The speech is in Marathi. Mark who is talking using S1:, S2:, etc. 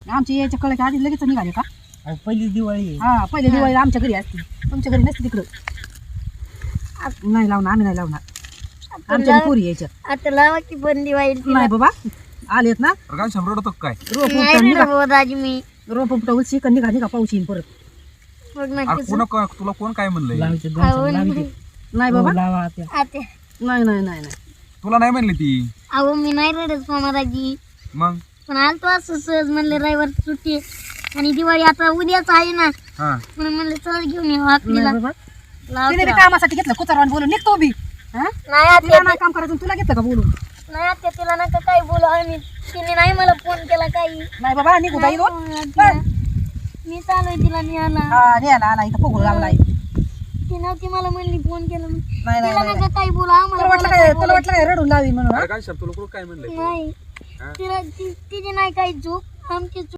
S1: आमची यायच्या कळल्या की आधी लगेच निघाले का?
S2: पहिली दिवाळी आहे.
S1: हा पहिले दिवाळी आमच्या घरी असते, तुमच्या घरी नसते तिकडं. नाही लावणार, आम्ही नाही लावणार. आमच्या पोरी यायच्या
S3: आता लावा की पण दिवाळी
S1: नाही बाबा. आलेत ना
S4: काय शंभर होतो काय
S1: रोप
S3: नाही रे बाबा दाजी मी
S1: रोप उपटा चिकन निघा पाऊस येईन परत.
S3: बघ
S4: अरे
S3: नक्कीच
S4: तुला कोण काय म्हणलंय
S2: लावायचे दोन
S3: अहो,
S2: लावायचे.
S1: नाही बाबा
S2: लावा आत्या.
S3: आता
S1: नाही नाही नाही नाही
S4: तुला नाही म्हणली ती
S3: अहो मी नाही रडत मामा दाजी,
S4: मग
S3: पण आलतो असं सहज म्हणलं रविवार सुट्टी आहे. आणि दिवाळी आता उद्याच आहे ना,
S4: हा
S3: म्हणून म्हणलं चल घेऊन येऊ आपल्याला.
S1: नाही बाबा.
S3: लाव
S1: तिने बी
S3: तिला.
S1: कामासाठी घेतलं कुचारवान बोलून निघतो बी. हा?
S3: नाही आत्या,
S1: तिला नाही काम करायचं तुला घेतलं का बोलून?
S3: नाही आत्या तिला नका काही बोलू आम्ही, तिने नाही मला फोन केला काही.
S1: नाही बाबा निघू बाई रोज.
S3: आत्या, मी चालू तिला न्यायला.
S1: हा न्यायला आला इथं फुगून लावलाय.
S3: ती नव्हती मला म्हणली फोन केला म्हणून.
S1: नाही नाही
S3: तिला
S1: नाही.
S3: नका काही बोला
S1: तुला
S3: आम्हाला
S1: वाटलं काय, तुला वाटलं काय रडून लावी म्हणून? हा?
S4: अरे काय तुला कोण काय म्हणलंय
S3: नाही तिला तिची नाही काही चूक, आमची चूक.